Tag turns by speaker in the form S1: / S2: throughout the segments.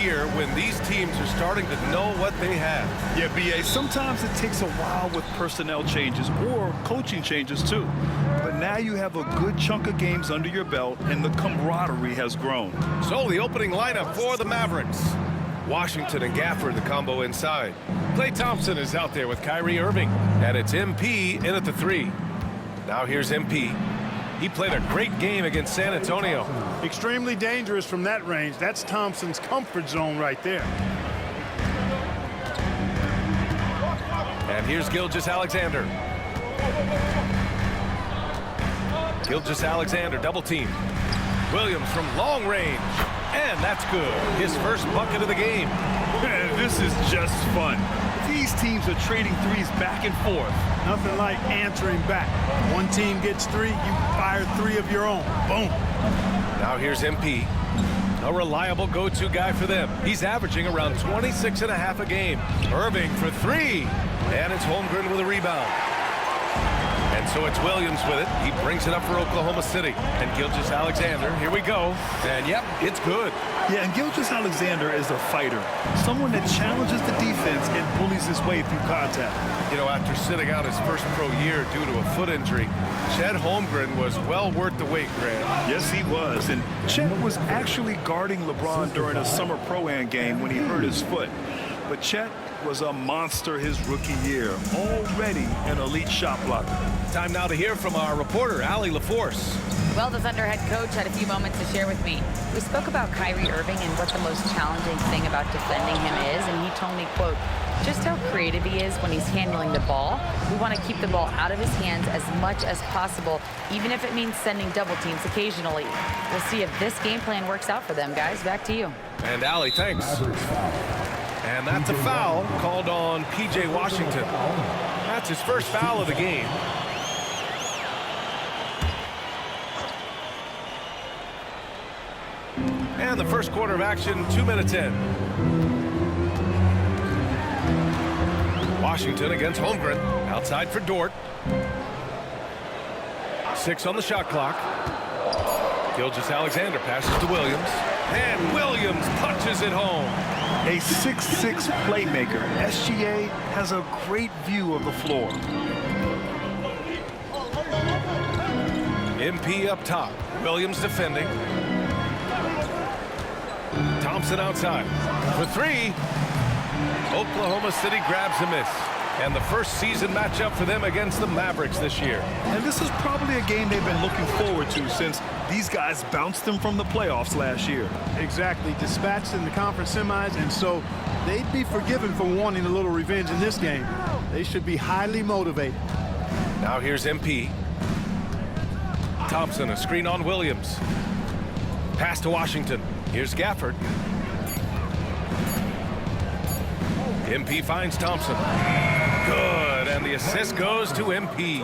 S1: Here when these teams are starting to know what they have.
S2: Yeah, B.A., sometimes it takes a while with personnel changes or coaching changes too. But now you have a good chunk of games under your belt and the camaraderie has grown.
S1: So the opening lineup for the Mavericks. Washington and Gafford, the combo inside. Klay Thompson is out there with Kyrie Irving. And it's MP in at the 3. Now here's MP. He played a great game against San Antonio.
S3: Extremely dangerous from that range. That's Thompson's comfort zone right there.
S1: And here's Gilgeous-Alexander. Gilgeous-Alexander double team. Williams from long range. And that's good. His first bucket of the game.
S2: This is just fun. These teams are trading threes back and forth.
S3: Nothing like answering back. One team gets 3, you fire 3 of your own. Boom.
S1: Now here's MP. A reliable go-to guy for them. He's averaging around 26.5 a game. Irving for 3. And it's Holmgren with a rebound. And so it's Williams with it. He brings it up for Oklahoma City. And Gilgeous-Alexander, here we go. And yep, it's good.
S2: Yeah, and Gilgeous-Alexander is a fighter. Someone that challenges the defense and bullies his way through contact.
S1: You know, after sitting out his first pro year due to a foot injury, Chet Holmgren was well worth the wait, Grant.
S2: Yes, he was. And Chet was actually guarding LeBron during a summer Pro-Am game when he hurt his foot. But Chet was a monster his rookie year, already an elite shot blocker.
S1: Time now to hear from our reporter, Allie LaForce.
S4: Well, the Thunder head coach had a few moments to share with me. We spoke about Kyrie Irving and what the most challenging thing about defending him is, and he told me, quote, just how creative he is when he's handling the ball. We want to keep the ball out of his hands as much as possible, even if it means sending double teams occasionally. We'll see if this game plan works out for them, guys. Back to you.
S1: And Allie, thanks. And that's a foul called on P.J. Washington. That's his first foul of the game. And the first quarter of action, 2 minutes in. Washington against Holmgren. Outside for Dort. 6 on the shot clock. Gilgeous-Alexander passes to Williams. And Williams punches it home.
S2: A 6'6" playmaker, SGA has a great view of the floor.
S1: MP up top. Williams defending. Thompson outside for 3. Oklahoma City grabs a miss. And the first season matchup for them against the Mavericks this year.
S2: And this is probably a game they've been looking forward to since these guys bounced them from the playoffs last year.
S3: Exactly. Dispatched in the conference semis, and so they'd be forgiven for wanting a little revenge in this game. They should be highly motivated.
S1: Now here's MP. Thompson, a screen on Williams. Pass to Washington. Here's Gafford. MP finds Thompson. Good, and the assist goes to MP.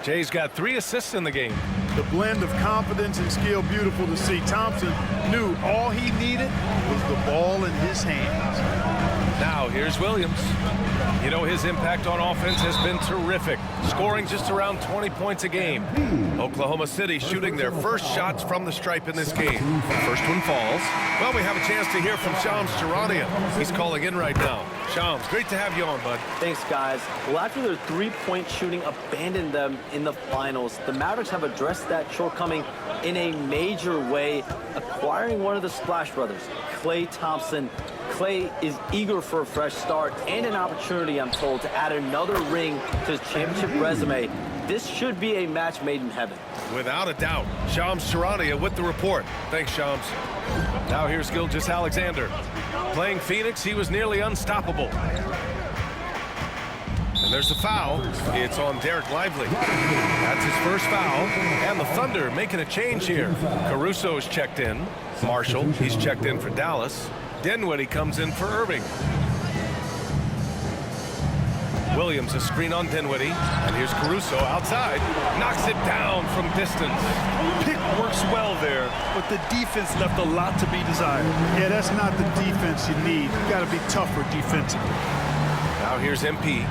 S1: Jay's got 3 assists in the game.
S3: The blend of confidence and skill, beautiful to see. Thompson knew all he needed was the ball in his hands.
S1: Now here's Williams. You know, his impact on offense has been terrific, scoring just around 20 points a game. Oklahoma City shooting their first shots from the stripe in this game. The first one falls. Well, we have a chance to hear from Shams Charania. He's calling in right now. Shams, great to have you on, bud.
S5: Thanks, guys. Well, after their three-point shooting abandoned them in the finals, the Mavericks have addressed that shortcoming in a major way, acquiring one of the Splash Brothers, Klay Thompson. Klay is eager for a fresh start and an opportunity, I'm told, to add another ring to his championship resume. This should be a match made in heaven.
S1: Without a doubt. Shams Charania with the report. Thanks, Shams. Now here's Gilgeous-Alexander. Playing Phoenix, he was nearly unstoppable. And there's a foul. It's on Derek Lively. That's his first foul. And the Thunder making a change here. Caruso's checked in. Marshall, he's checked in for Dallas. Dinwiddie comes in for Irving. Williams, a screen on Dinwiddie. And here's Caruso outside. Knocks it down from distance.
S2: Pick works well there, but the defense left a lot to be desired.
S3: Yeah, that's not the defense you need. You got to be tougher defensively.
S1: Now here's MP.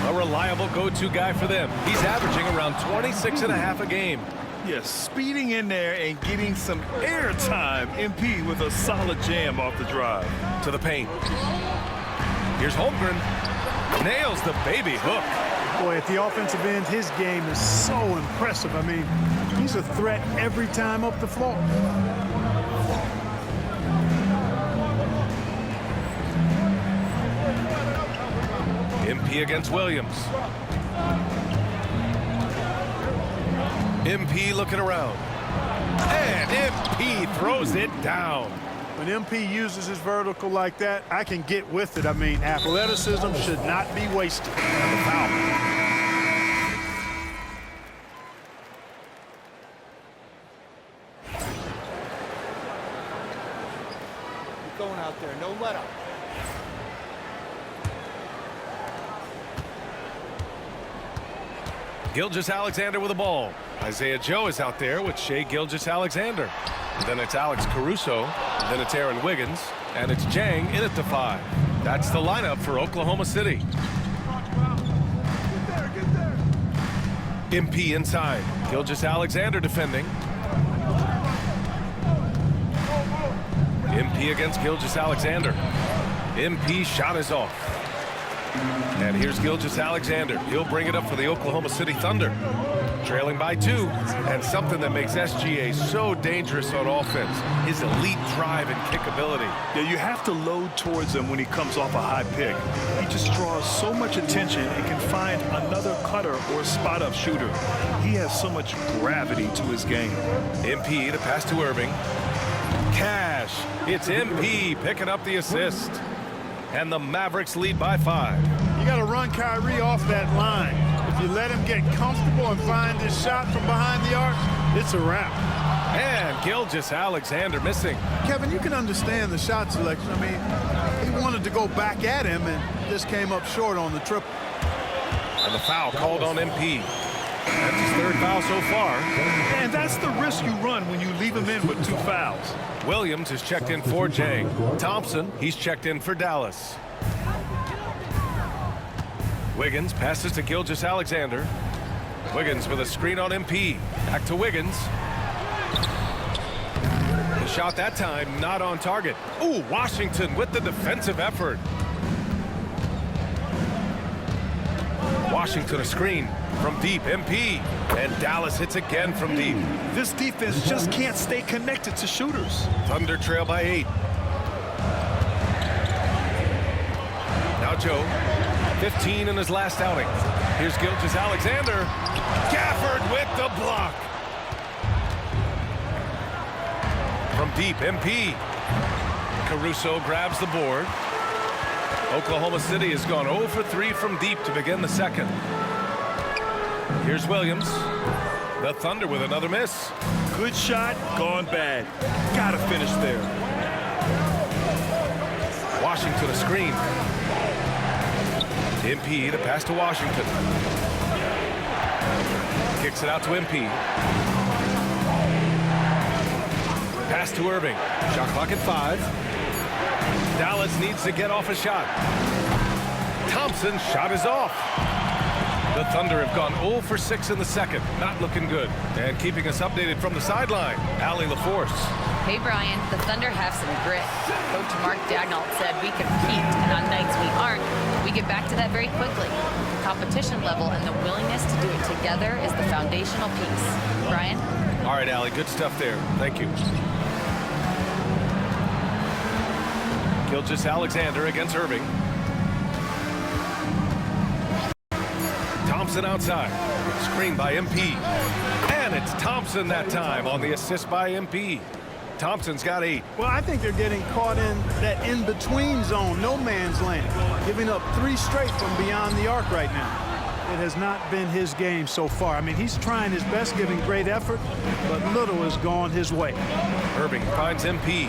S1: A reliable go-to guy for them. He's averaging around 26.5 a game.
S2: Yes, speeding in there and getting some air time. MP with a solid jam off the drive.
S1: To the paint. Here's Holmgren. Nails the baby hook.
S3: Boy, at the offensive end, his game is so impressive. I mean, he's a threat every time up the floor.
S1: MP against Williams. MP looking around. And MP throws it down.
S3: When MP uses his vertical like that, I can get with it. I mean, athleticism should not be wasted.
S1: And the foul.
S6: Keep going out there. No let up.
S1: Gilgeous-Alexander with the ball. Isaiah Joe is out there with Shai Gilgeous-Alexander. Then it's Alex Caruso. Then it's Aaron Wiggins. And it's Jang in at the 5. That's the lineup for Oklahoma City. MP inside. Gilgeous-Alexander defending. MP against Gilgeous-Alexander. MP shot is off. And here's Gilgeous-Alexander. He'll bring it up for the Oklahoma City Thunder. Trailing by 2. And something that makes SGA so dangerous on offense, his elite drive and kick ability.
S2: Yeah, you have to load towards him when he comes off a high pick. He just draws so much attention and can find another cutter or spot-up shooter. He has so much gravity to his game.
S1: MP, the pass to Irving. Cash. It's MP picking up the assist. And the Mavericks lead by 5.
S3: You got to run Kyrie off that line. If you let him get comfortable and find his shot from behind the arc, it's a wrap.
S1: And Gilgeous-Alexander missing.
S3: Kevin, you can understand the shot selection. I mean, he wanted to go back at him and just came up short on the triple.
S1: And the foul called on MP. That's his 3rd foul so far.
S2: And that's the risk you run when you leave him in with 2 fouls.
S1: Williams is checked in for Jang. Thompson, he's checked in for Dallas. Wiggins passes to Gilgeous-Alexander. Wiggins with a screen on MP. Back to Wiggins. The shot that time not on target. Ooh, Washington with the defensive effort. Washington a screen from deep. MP. And Dallas hits again from deep.
S2: This defense just can't stay connected to shooters.
S1: Thunder trail by 8. Now Joe, 15 in his last outing. Here's Gilgeous-Alexander. Gafford with the block. From deep, MP. Caruso grabs the board. Oklahoma City has gone 0 for 3 from deep to begin the second. Here's Williams. The Thunder with another miss.
S2: Good shot, gone bad. Gotta finish there.
S1: Washington a screen. MP, the pass to Washington. Kicks it out to MP. Pass to Irving. Shot clock at 5. Dallas needs to get off a shot. Thompson's shot is off. The Thunder have gone 0 for 6 in the second. Not looking good. And keeping us updated from the sideline, Allie LaForce.
S4: Hey, Brian, the Thunder have some grit. Coach Mark Daignault said we compete, and on nights we aren't, we get back to that very quickly. Competition level and the willingness to do it together is the foundational piece. Brian?
S1: All right, Allie, good stuff there. Thank you. Gilgeous-Alexander against Irving. Thompson outside. Screen by MP. And it's Thompson that time on the assist by MP. Thompson's got 8.
S3: Well, I think they're getting caught in that in-between zone, no man's land, giving up 3 straight from beyond the arc right now. It has not been his game so far. I mean, he's trying his best, giving great effort, but little has gone his way.
S1: Irving finds MP.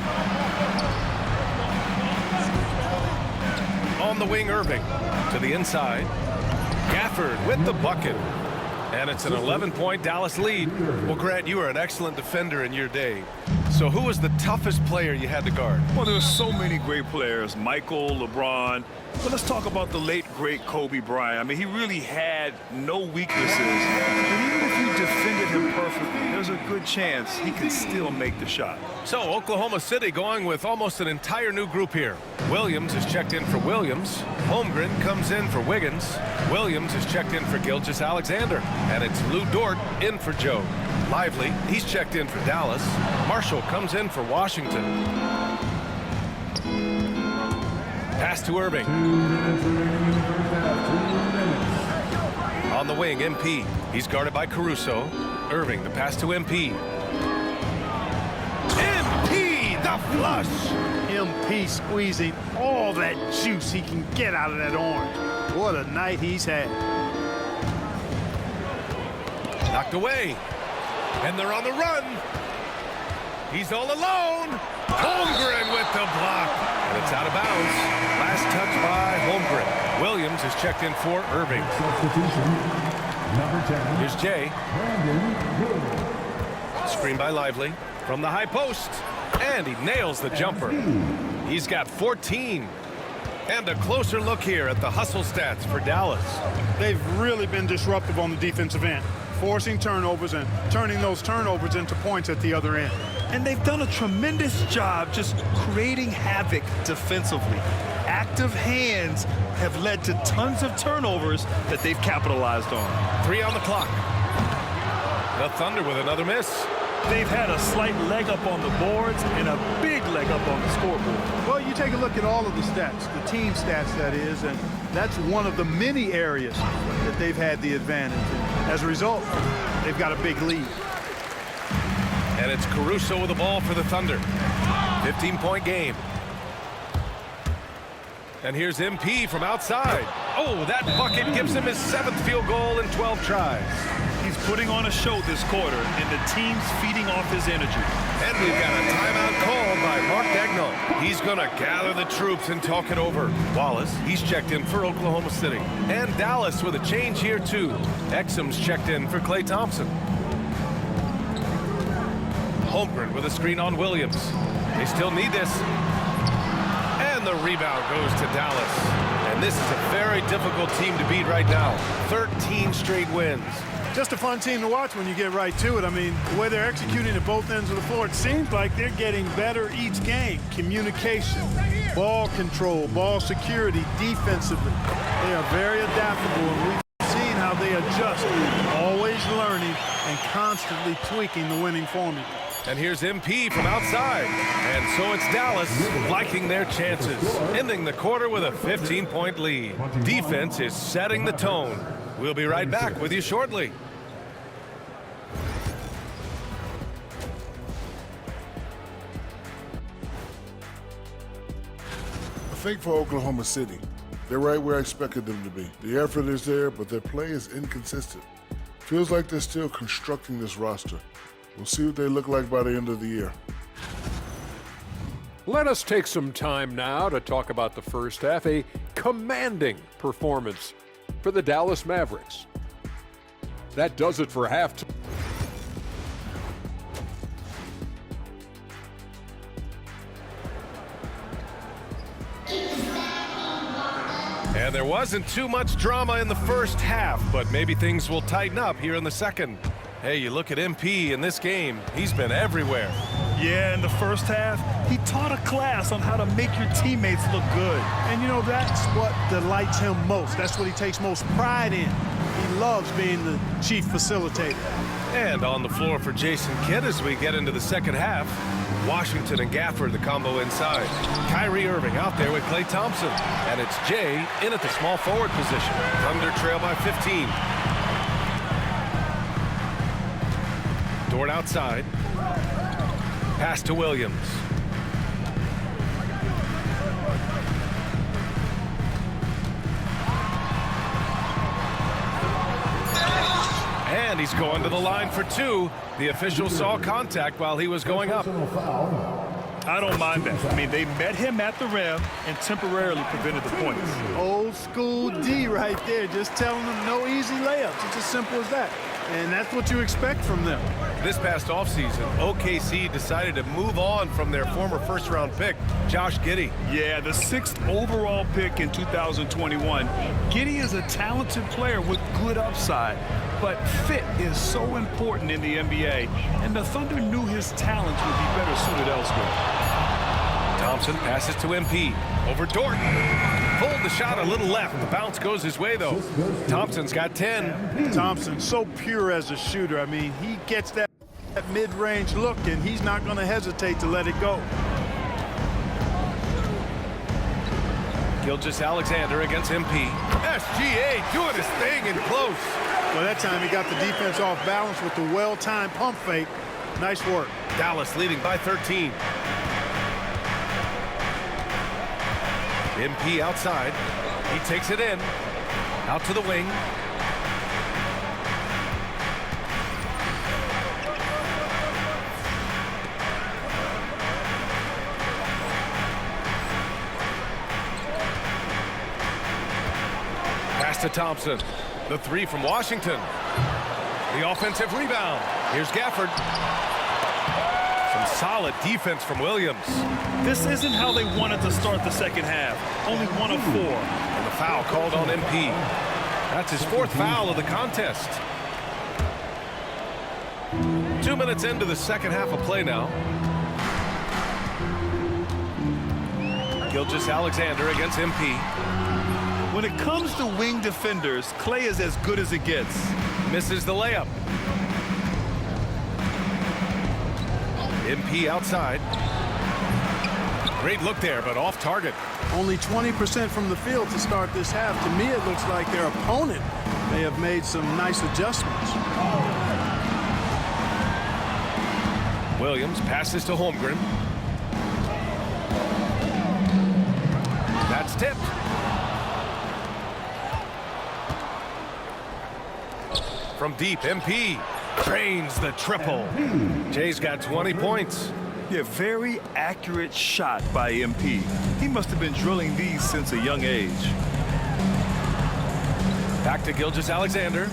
S1: On the wing, Irving to the inside. Gafford with the bucket. And it's an 11-point Dallas lead. Well, Grant, you are an excellent defender in your day. So who was the toughest player you had to guard?
S2: Well, there's so many great players, Michael, LeBron. But let's talk about the late, great Kobe Bryant. I mean, he really had no weaknesses. And even if you defended him perfectly, there's a good chance he can still make the shot.
S1: So Oklahoma City going with almost an entire new group here. Williams is checked in for Williams. Holmgren comes in for Wiggins. Williams is checked in for Gilgeous-Alexander. And it's Lou Dort in for Joe. Lively, he's checked in for Dallas. Marshall comes in for Washington. Pass to Irving. On the wing, MP. He's guarded by Caruso. Irving, the pass to MP. MP, the flush.
S3: MP squeezing all that juice he can get out of that orange. What a night he's had.
S1: Knocked away. And they're on the run. He's all alone. Holmgren with the block. And it's out of bounds. Last touch by Holmgren. Williams is checked in for Irving. Here's Jay. Screen by Lively. From the high post. And he nails the jumper. He's got 14. And a closer look here at the hustle stats for Dallas.
S3: They've really been disruptive on the defensive end, forcing turnovers and turning those turnovers into points at the other end.
S2: And they've done a tremendous job just creating havoc defensively. Active hands have led to tons of turnovers that they've capitalized on.
S1: 3 on the clock. The Thunder with another miss.
S2: They've had a slight leg up on the boards and a big leg up on the scoreboard.
S3: Well, you take a look at all of the stats, the team stats that is, and that's one of the many areas that they've had the advantage. And as a result, they've got a big lead.
S1: And it's Caruso with the ball for the Thunder. 15-point game. And here's MP from outside. Oh, that bucket gives him his 7th field goal in 12 tries.
S2: He's putting on a show this quarter, and the team's feeding off his energy.
S1: And we've got a timeout called by Mark Dagnall. He's going to gather the troops and talk it over. Wallace, he's checked in for Oklahoma City. And Dallas with a change here, too. Exum's checked in for Klay Thompson. Holmgren with a screen on Williams. They still need this. And the rebound goes to Dallas. And this is a very difficult team to beat right now. 13 straight wins.
S3: Just a fun team to watch when you get right to it. I mean, the way they're executing at both ends of the floor, it seems like they're getting better each game. Communication, ball control, ball security, defensively. They are very adaptable, and we've seen how they adjust, always learning and constantly tweaking the winning formula.
S1: And here's MP from outside. And so it's Dallas liking their chances, ending the quarter with a 15-point lead. Defense is setting the tone. We'll be right back with you shortly.
S7: I think for Oklahoma City, they're right where I expected them to be. The effort is there, but their play is inconsistent. Feels like they're still constructing this roster. We'll see what they look like by the end of the year.
S8: Let us take some time now to talk about the first half, a commanding performance for the Dallas Mavericks. That does it for halftime.
S1: And there wasn't too much drama in the first half, but maybe things will tighten up here in the second. Hey, you look at MP in this game, he's been everywhere.
S2: Yeah, in the first half, he taught a class on how to make your teammates look good.
S3: And you know, that's what delights him most. That's what he takes most pride in. He loves being the chief facilitator.
S1: And on the floor for Jason Kidd as we get into the second half. Washington and Gafford, the combo inside. Kyrie Irving out there with Klay Thompson. And it's Jay in at the small forward position. Thunder trail by 15. Dort outside. Pass to Williams. And he's going to the line for 2. The official saw contact while he was going up.
S2: I don't mind that. I mean, they met him at the rim and temporarily prevented the points.
S3: Old school D right there, just telling them no easy layups. It's as simple as that. And that's what you expect from them.
S1: This past offseason, OKC decided to move on from their former first-round pick, Josh Giddey.
S2: Yeah, the 6th overall pick in 2021. Giddey is a talented player with good upside, but fit is so important in the NBA, and the Thunder knew his talents would be better suited elsewhere.
S1: Thompson passes to MP. Over Dort. Pulled the shot a little left. The bounce goes his way, though. Thompson's got 10.
S3: Thompson, so pure as a shooter. I mean, he gets that mid-range look, and he's not going to hesitate to let it go.
S1: Gilgeous-Alexander against MP. SGA doing his thing in close.
S3: Well, that time he got the defense off balance with the well-timed pump fake. Nice work.
S1: Dallas leading by 13. MP outside. He takes it in. Out to the wing. Pass to Thompson. The three from Washington. The offensive rebound. Here's Gafford. Some solid defense from Williams.
S2: This isn't how they wanted to start the second half. Only 1 of 4.
S1: And the foul called on MP. That's his 4th foul of the contest. 2 minutes into the second half of play now. Gilgeous-Alexander against MP.
S2: When it comes to wing defenders, Clay is as good as it gets.
S1: Misses the layup. MP outside. Great look there, but off target.
S3: Only 20% from the field to start this half. To me, it looks like their opponent may have made some nice adjustments.
S1: Williams passes to Holmgren. That's tipped. From deep, MP drains the triple. Jay's got 20 points.
S2: Yeah, very accurate shot by MP. He must have been drilling these since a young age.
S1: Back to Gilgeous-Alexander.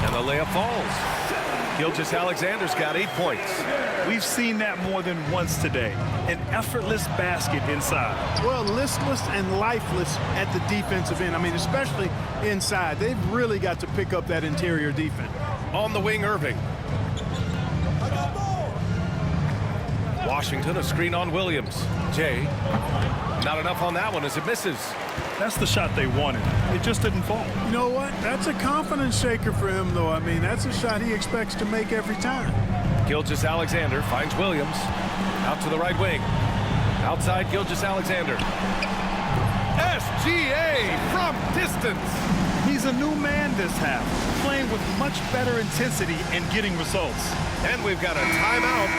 S1: And the layup falls. Gilgeous-Alexander's got 8 points.
S2: We've seen that more than once today. An effortless basket inside.
S3: Well, listless and lifeless at the defensive end. I mean, especially inside. They've really got to pick up that interior defense.
S1: On the wing, Irving. Washington, a screen on Williams. Jay, not enough on that one as it misses.
S2: That's the shot they wanted. It just didn't fall.
S3: You know what? That's a confidence shaker for him, though. I mean, that's a shot he expects to make every time.
S1: Gilgeous-Alexander finds Williams. Out to the right wing. Outside Gilgeous-Alexander. SGA from distance.
S2: He's a new man this half, playing with much better intensity and getting results.
S1: And we've got a timeout.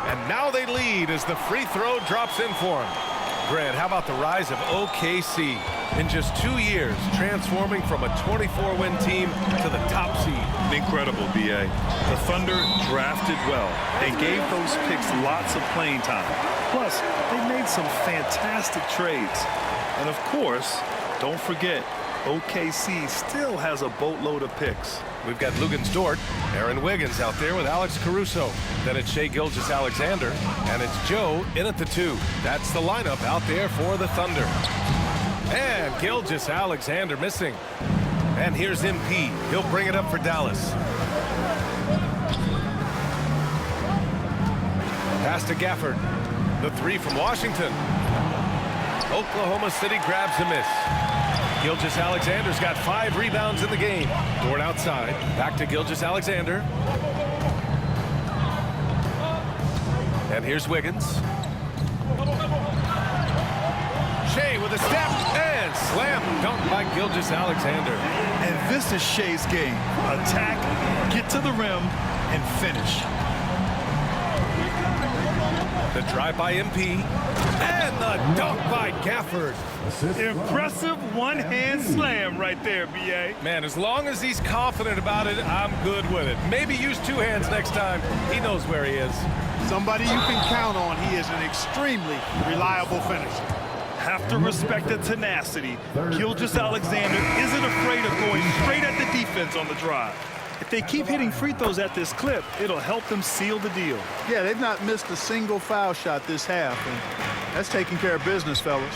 S1: And now they lead as the free throw drops in for him. Grant, how about the rise of OKC? In just 2 years, transforming from a 24-win team to the top seed.
S2: Incredible, B.A. The Thunder drafted well. They gave those picks lots of playing time. Plus, they made some fantastic trades. And of course, don't forget, OKC still has a boatload of picks.
S1: We've got Luguentz Dort, Aaron Wiggins out there with Alex Caruso. Then it's Shai Gilgeous-Alexander, and it's Joe in at the 2. That's the lineup out there for the Thunder. And Gilgeous-Alexander missing. And here's MP. He'll bring it up for Dallas. Pass to Gafford. The 3 from Washington. Oklahoma City grabs a miss. Gilgeous-Alexander's got 5 rebounds in the game. Dort outside. Back to Gilgeous-Alexander. And here's Wiggins. Shai with a step and slam dunk by Gilgeous-Alexander.
S2: And this is Shai's game. Attack, get to the rim, and finish.
S1: The drive by MP. And the dunk by Gafford.
S2: Impressive one-hand slam right there, B.A.
S1: Man, as long as he's confident about it, I'm good with it. Maybe use two hands next time. He knows where he is.
S3: Somebody you can count on. He is an extremely reliable finisher.
S2: Have to respect the tenacity. Gilgeous-Alexander isn't afraid of going straight at the defense on the drive. If they keep hitting free throws at this clip, it'll help them seal the deal.
S3: Yeah, they've not missed a single foul shot this half, and that's taking care of business, fellas.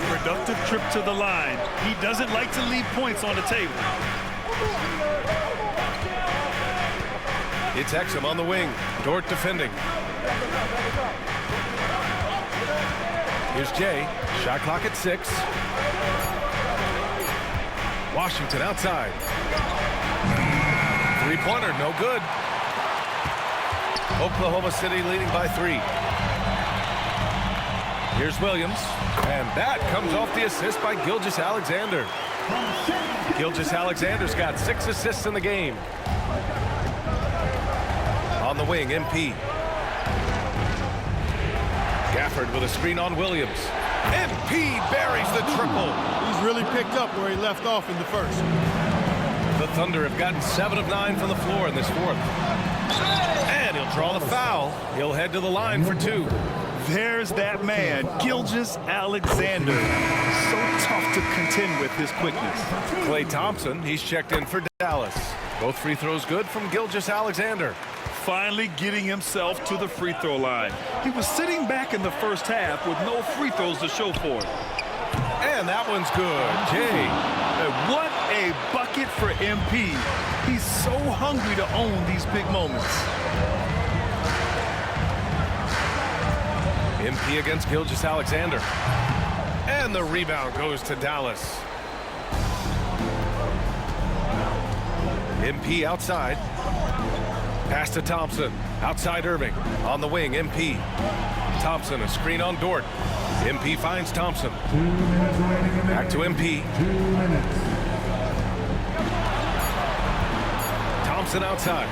S2: Productive trip to the line. He doesn't like to leave points on the table.
S1: It's Exum on the wing. Dort defending. Here's Jay. Shot clock at 6. Washington outside. Three-pointer, no good. Oklahoma City leading by 3. Here's Williams. And that comes off the assist by Gilgeous-Alexander. Gilgeous-Alexander's got 6 assists in the game. On the wing, MP. Gafford with a screen on Williams. MP buries the triple.
S3: He's really picked up where he left off in the first.
S1: The Thunder have gotten 7 of 9 from the floor in this fourth. And he'll draw the foul. He'll head to the line for 2.
S2: There's that man, Gilgeous-Alexander. So tough to contend with his quickness.
S1: Klay Thompson, he's checked in for Dallas. Both free throws good from Gilgeous-Alexander.
S2: Finally getting himself to the free throw line. He was sitting back in the first half with no free throws to show for it.
S1: And that one's good. Jay.
S2: And what a bucket for MP. He's so hungry to own these big moments.
S1: MP against Gilgeous-Alexander. And the rebound goes to Dallas. MP outside. Pass to Thompson. Outside Irving. On the wing, MP. Thompson, a screen on Dort. MP finds Thompson. Back to MP. Thompson outside.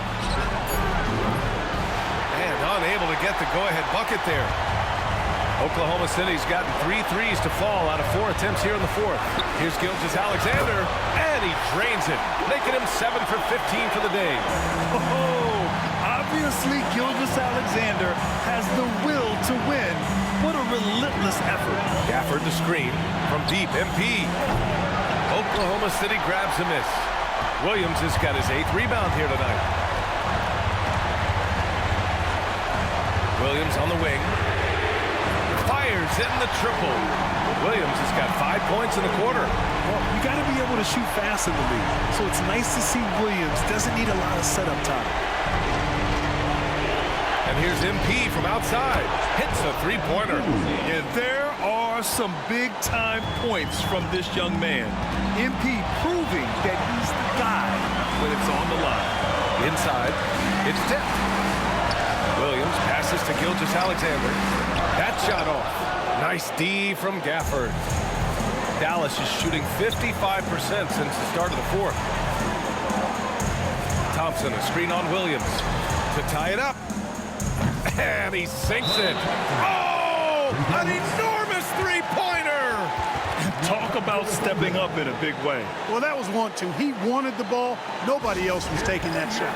S1: And unable to get the go-ahead bucket there. Oklahoma City's gotten 3 threes to fall out of 4 attempts here in the fourth. Here's Gilgeous-Alexander, and he drains it, making him 7 for 15 for the day.
S2: Oh, obviously Gilgeous-Alexander has the will to win. What a relentless effort.
S1: Gafford the screen from deep, MP. Oklahoma City grabs a miss. Williams has got his 8th rebound here tonight. Williams on the wing. Fires in the triple. Williams has got 5 points in the quarter.
S2: Well, you got to be able to shoot fast in the league. So it's nice to see Williams doesn't need a lot of setup time.
S1: And here's MP from outside. Hits a three-pointer.
S2: Yeah, there are some big-time points from this young man. MP proving that he's the guy when it's on the line.
S1: Inside, it's tipped. Williams passes to Gilgeous-Alexander. That shot off. Nice D from Gafford. Dallas is shooting 55% since the start of the fourth. Thompson, a screen on Williams to tie it up. And he sinks it. Oh, an enormous three-pointer.
S2: Talk about stepping up in a big way.
S3: Well, that was 1-2. He wanted the ball. Nobody else was taking that shot.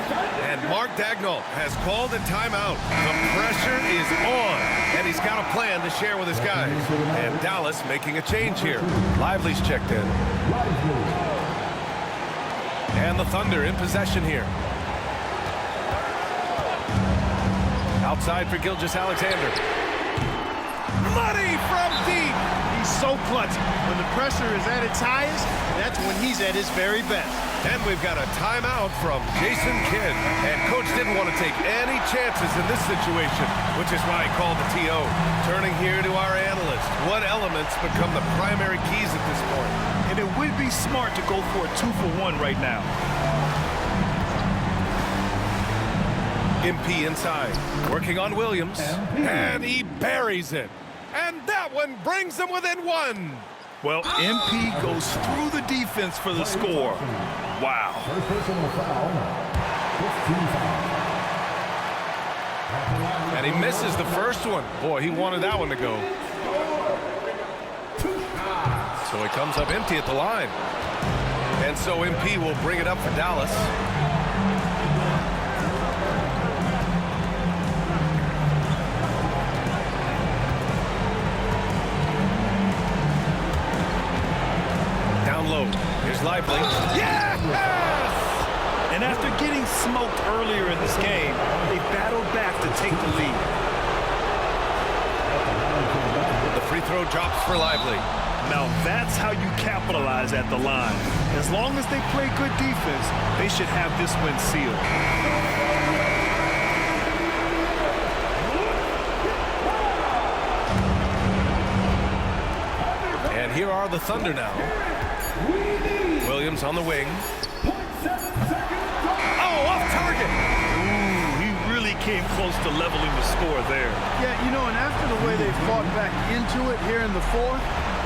S1: And Mark Dagnall has called a timeout. The pressure is on, and he's got a plan to share with his guys. And Dallas making a change here. Lively's checked in. And the Thunder in possession here. Outside for Gilgeous-Alexander. Money from deep.
S3: He's so clutch. When the pressure is at its highest, that's when he's at his very best.
S1: And we've got a timeout from Jason Kidd. And Coach didn't want to take any chances in this situation, which is why he called the TO. Turning here to our analyst. What elements become the primary keys at this point?
S2: And it would be smart to go for a 2-for-1 right now.
S1: MP inside, working on Williams, and he buries it. And that one brings them within 1.
S2: Well, MP goes through the defense for the score. Wow.
S1: And he misses the first one. Boy, he wanted that one to go. So he comes up empty at the line. And so MP will bring it up for Dallas. Down low. Here's Lively.
S2: Yes! And after getting smoked earlier in this game, they battled back to take the lead.
S1: The free throw drops for Lively.
S2: Now that's how you capitalize at the line. As long as they play good defense, they should have this win sealed.
S1: And here are the Thunder now. Williams on the wing. Oh, off target.
S2: Ooh, he really came close to leveling the score there.
S3: Yeah, you know, and after the way they fought back into it here in the fourth,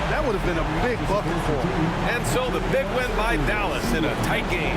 S3: that would have been a big bucket for them.
S1: And so the big win by Dallas in a tight game.